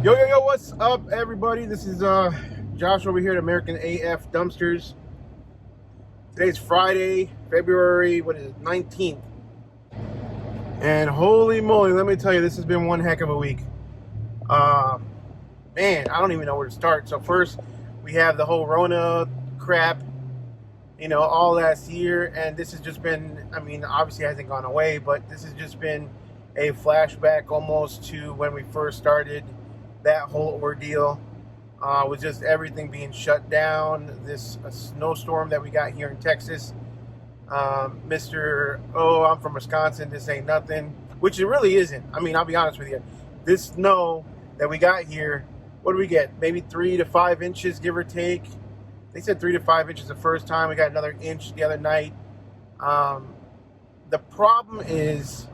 Yo, what's up, everybody? This is Josh over here at American AF Dumpsters. Today's Friday, February, 19th. And holy moly, let me tell you, this has been one heck of a week. Man, I don't even know where to start. So first, we have the whole Rona crap, all last year. And this has just been, obviously it hasn't gone away, but this has just been a flashback almost to when we first started that whole ordeal, with just everything being shut down. This snowstorm that we got here in Texas, Mr. Oh, I'm from Wisconsin, this ain't nothing, which it really isn't. I'll be honest with you. This snow that we got here, what do we get? Maybe 3 to 5 inches, give or take. They said 3 to 5 inches the first time. We got another inch the other night. The problem is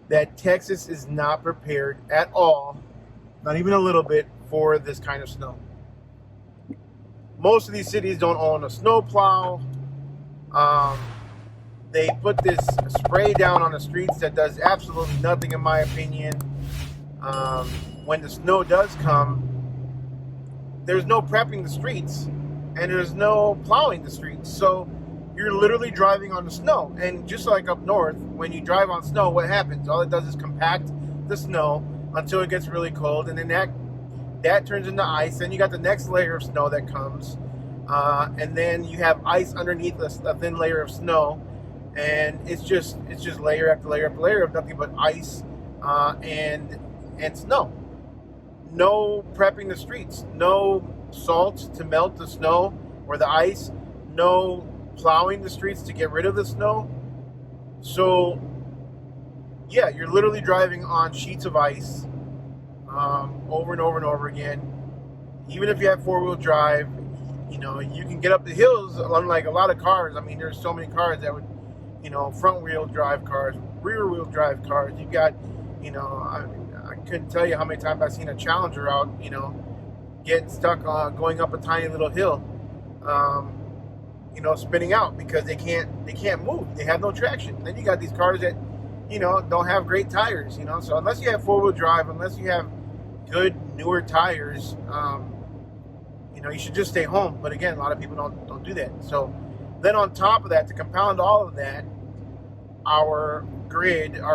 that Texas is not prepared at all, not even a little bit, for this kind of snow. Most of these cities don't own a snow plow. They put this spray down on the streets that does absolutely nothing, in my opinion. When the snow does come, there's no prepping the streets, and there's no plowing the streets. So you're literally driving on the snow. And just like up north, when you drive on snow, what happens? All it does is compact the snow until it gets really cold, and then that turns into ice. Then you got the next layer of snow that comes, and then you have ice underneath a thin layer of snow, and it's just layer after layer after layer of nothing but ice and snow. No prepping the streets, no salt to melt the snow or the ice, no plowing the streets to get rid of the snow. So yeah, you're literally driving on sheets of ice over and over and over again. Even if you have four-wheel drive, you can get up the hills. Unlike a lot of cars, there's so many cars that would, front-wheel drive cars, rear-wheel drive cars. You got, I couldn't tell you how many times I've seen a Challenger out, getting stuck going up a tiny little hill, spinning out because they can't move. They have no traction. Then you got these cars that don't have great tires, so unless you have four-wheel drive, unless you have good newer tires, you should just stay home. But again, a lot of people don't do that. So then on top of that, to compound all of that, our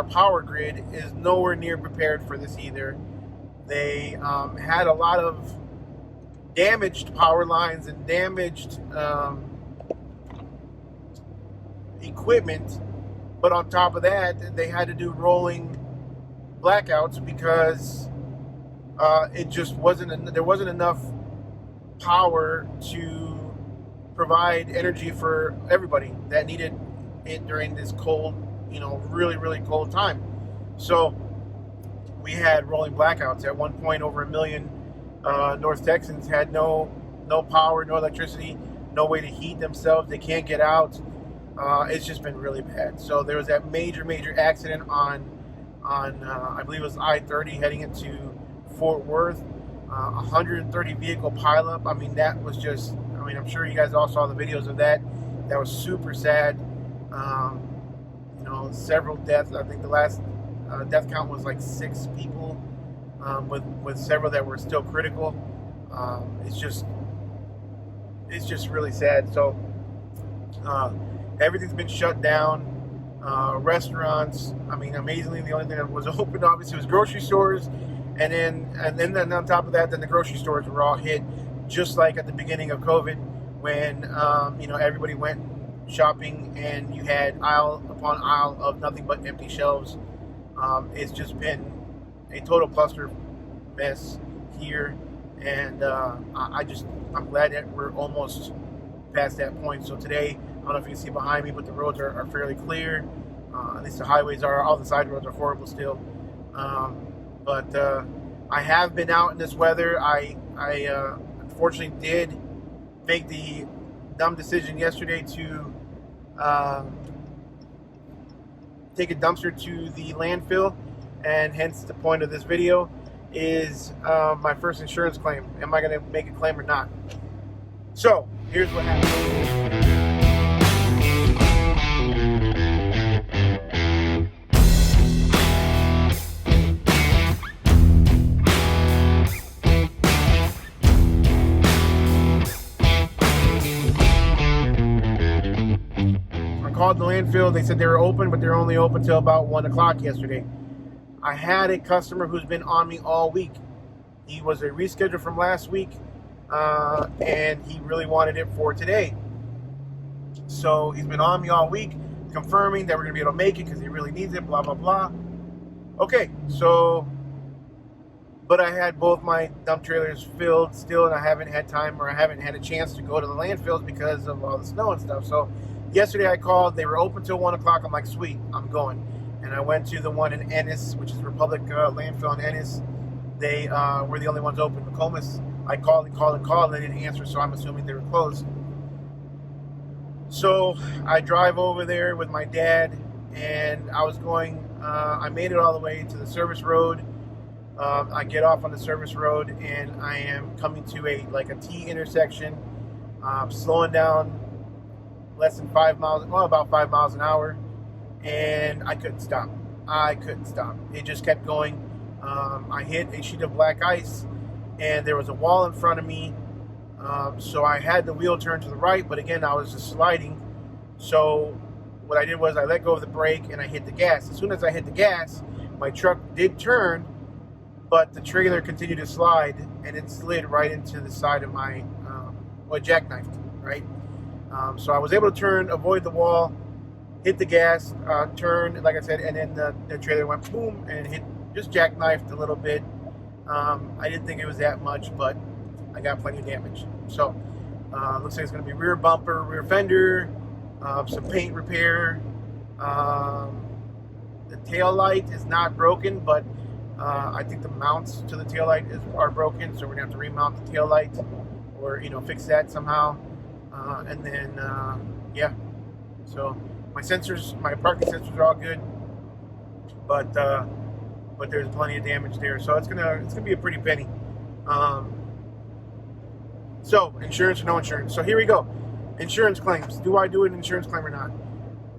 power grid is nowhere near prepared for this either. They had a lot of damaged power lines and damaged equipment. But on top of that, they had to do rolling blackouts because it just there wasn't enough power to provide energy for everybody that needed it during this cold, really, really cold time. So we had rolling blackouts. At one point, over 1 million North Texans had no power, no electricity, no way to heat themselves. They can't get out. It's just been really bad. So there was that major accident on I believe it was I-30 heading into Fort Worth. 130 vehicle pileup. That was just, I'm sure you guys all saw the videos of that. That was super sad. Several deaths. I think the last death count was like 6 people, with several that were still critical. It's just really sad. So everything's been shut down. Restaurants, amazingly, the only thing that was open obviously was grocery stores, and then on top of that, then the grocery stores were all hit, just like at the beginning of COVID, when everybody went shopping and you had aisle upon aisle of nothing but empty shelves. It's just been a total cluster mess here, and I'm glad that we're almost past that point. So today, I don't know if you can see behind me, but the roads are fairly clear. At least the highways are. All the side roads are horrible still. But I have been out in this weather. I unfortunately did make the dumb decision yesterday to take a dumpster to the landfill, and hence the point of this video is my first insurance claim. Am I going to make a claim or not? So here's what happened. called the landfill. They said they were open, but they're only open till about 1 o'clock yesterday. I had a customer who's been on me all week. He was a reschedule from last week, and he really wanted it for today. So he's been on me all week, confirming that we're going to be able to make it because he really needs it, blah, blah, blah. Okay, so, but I had both my dump trailers filled still, and I haven't had time, or I haven't had a chance to go to the landfills because of all the snow and stuff. So yesterday I called. They were open till 1 o'clock. I'm like, sweet, I'm going. And I went to the one in Ennis, which is Republic Landfill in Ennis. They were the only ones open. Nokomis, I called and called and called, and they didn't answer, so I'm assuming they were closed. So I drive over there with my dad, and I was going, I made it all the way to the service road. I get off on the service road, and I am coming to a T intersection, slowing down less than 5 miles, well, about 5 miles an hour, and I couldn't stop. It just kept going. I hit a sheet of black ice, and there was a wall in front of me, so I had the wheel turned to the right, but again, I was just sliding. So what I did was I let go of the brake, and I hit the gas. As soon as I hit the gas, my truck did turn, but the trailer continued to slide, and it slid right into the side of my, jackknifed, right? So I was able to turn, avoid the wall, hit the gas, turn, like I said, and then the trailer went boom and hit, just jackknifed a little bit. I didn't think it was that much, but I got plenty of damage. So looks like it's going to be rear bumper, rear fender, some paint repair. The tail light is not broken, but I think the mounts to the tail light are broken, so we're going to have to remount the tail light, or fix that somehow. And then yeah, so my parking sensors are all good, but there's plenty of damage there, so it's gonna be a pretty penny. So insurance or no insurance. So here we go. Insurance claims. Do I do an insurance claim or not?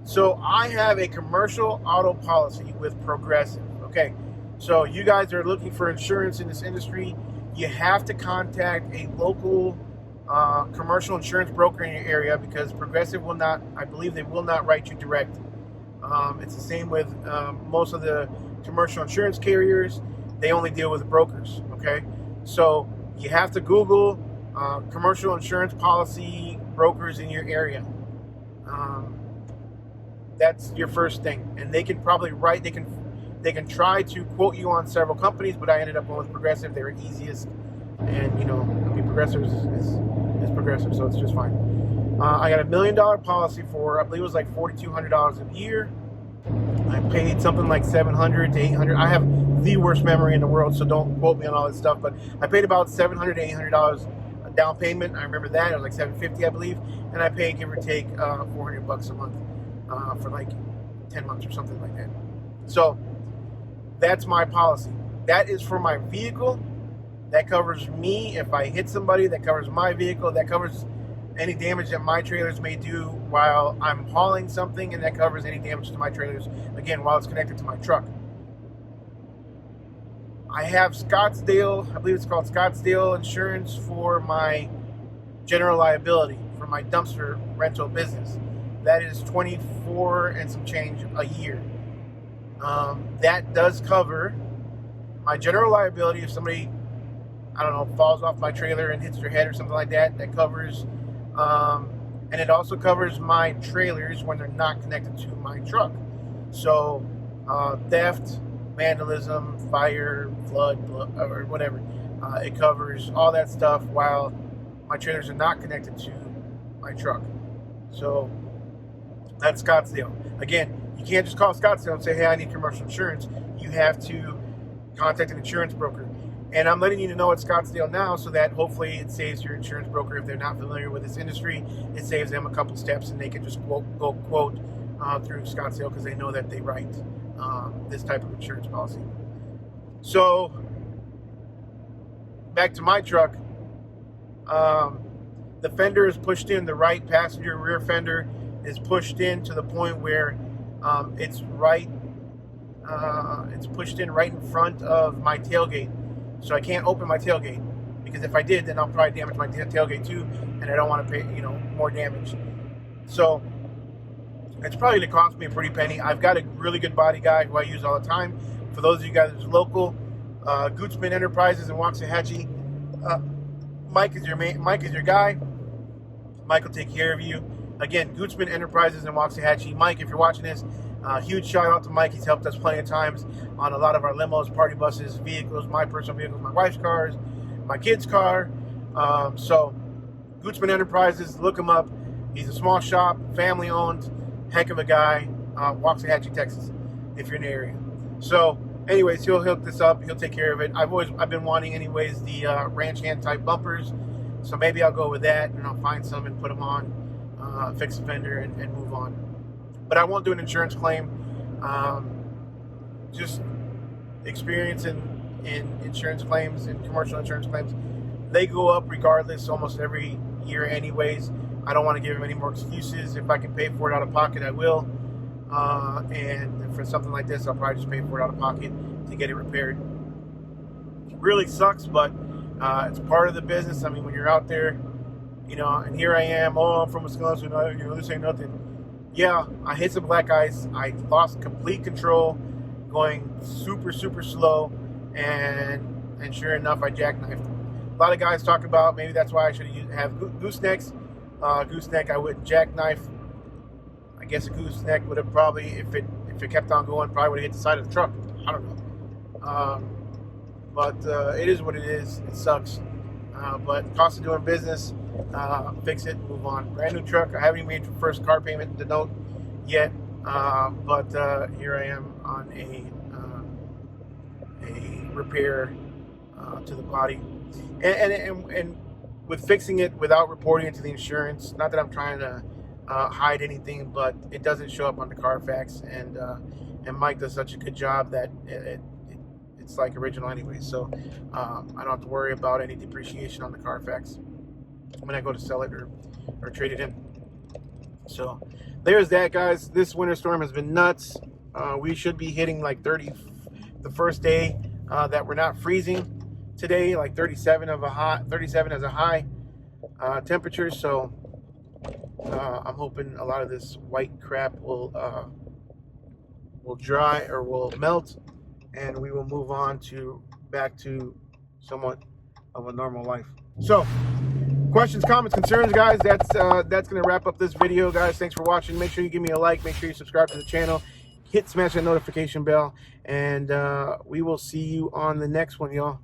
So I have a commercial auto policy with Progressive. Okay, so you guys are looking for insurance in this industry, you have to contact a local commercial insurance broker in your area, because Progressive will not, I believe they will not write you direct. It's the same with most of the commercial insurance carriers. They only deal with brokers. Okay, so you have to Google commercial insurance policy brokers in your area. That's your first thing, and they can probably write. They can try to quote you on several companies, but I ended up going with Progressive. They were easiest, and Progressive is Progressive, so it's just fine. I got $1 million policy for, I believe it was like $4,200 a year. I paid something like $700 to $800. I have the worst memory in the world, so don't quote me on all this stuff. But I paid about $700 to $800 a down payment. I remember that. It was like $750, I believe, and I paid, give or take, $400 a month for like 10 months or something like that. So that's my policy. That is for my vehicle. That covers me if I hit somebody. That covers my vehicle. That covers any damage that my trailers may do while I'm hauling something, and that covers any damage to my trailers, again, while it's connected to my truck. I have Scottsdale, I believe it's called Scottsdale Insurance, for my general liability, for my dumpster rental business. That is $24 and some change a year. That does cover my general liability if somebody, I don't know, falls off my trailer and hits their head or something like that. That covers, and it also covers my trailers when they're not connected to my truck. So theft, vandalism, fire, flood, or whatever. It covers all that stuff while my trailers are not connected to my truck. So that's Scottsdale. Again, you can't just call Scottsdale and say, hey, I need commercial insurance. You have to contact an insurance broker. And I'm letting you know it's Scottsdale now, so that hopefully it saves your insurance broker, if they're not familiar with this industry, it saves them a couple steps, and they can just quote through Scottsdale, because they know that they write this type of insurance policy. So back to my truck. The fender is pushed in, the right passenger rear fender is pushed in to the point where it's pushed in right in front of my tailgate. So I can't open my tailgate, because if I did, then I'll probably damage my tailgate too, and I don't want to pay, more damage. So It's probably going to cost me a pretty penny. I've got a really good body guy who I use all the time. For those of you guys who's local, Gootsman Enterprises in Waxahachie. Mike is your guy. Mike will take care of you. Again, Gootsman Enterprises in Waxahachie. Mike, if you're watching this, huge shout out to Mike. He's helped us plenty of times on a lot of our limos, party buses, vehicles, my personal vehicles, my wife's cars, my kid's car. So, Gootsman Enterprises, look him up. He's a small shop, family owned, heck of a guy. Waxahachie, Texas, if you're in the area. So, anyways, he'll hook this up. He'll take care of it. I've been wanting, anyways, the ranch hand type bumpers. So maybe I'll go with that, and I'll find some and put them on, fix the fender, and move on. But I won't do an insurance claim. Just experience in insurance claims and commercial insurance claims, they go up regardless almost every year anyways. I don't want to give them any more excuses. If I can pay for it out of pocket, I will. And for something like this, I'll probably just pay for it out of pocket to get it repaired. It really sucks, but it's part of the business. I mean, when you're out there, you know, and here I am, I'm from Wisconsin, you know, this ain't nothing. Yeah, I hit some black ice. I lost complete control, going super, super slow, and sure enough, I jackknifed. A lot of guys talk about maybe that's why I should have goosenecks. Gooseneck, I wouldn't jackknife. I guess a gooseneck would have probably, if it kept on going, probably would have hit the side of the truck. I don't know. But it is what it is. It sucks. But cost of doing business, fix it, move on. Brand new truck. I haven't even made the first car payment to note yet. But here I am on a repair to the body. And with fixing it without reporting it to the insurance, not that I'm trying to hide anything, but it doesn't show up on the Carfax, and Mike does such a good job that it's like original anyway, so I don't have to worry about any depreciation on the Carfax when I go to sell it or trade it in. So there's that, guys. This winter storm has been nuts. We should be hitting like 30 the first day that we're not freezing today, like 37 as a high temperature. So I'm hoping a lot of this white crap will dry or will melt, and we will move on back to somewhat of a normal life. So, questions, comments, concerns, guys. That's gonna wrap up this video, guys. Thanks for watching. Make sure you give me a like. Make sure you subscribe to the channel. Smash that notification bell, and we will see you on the next one, y'all.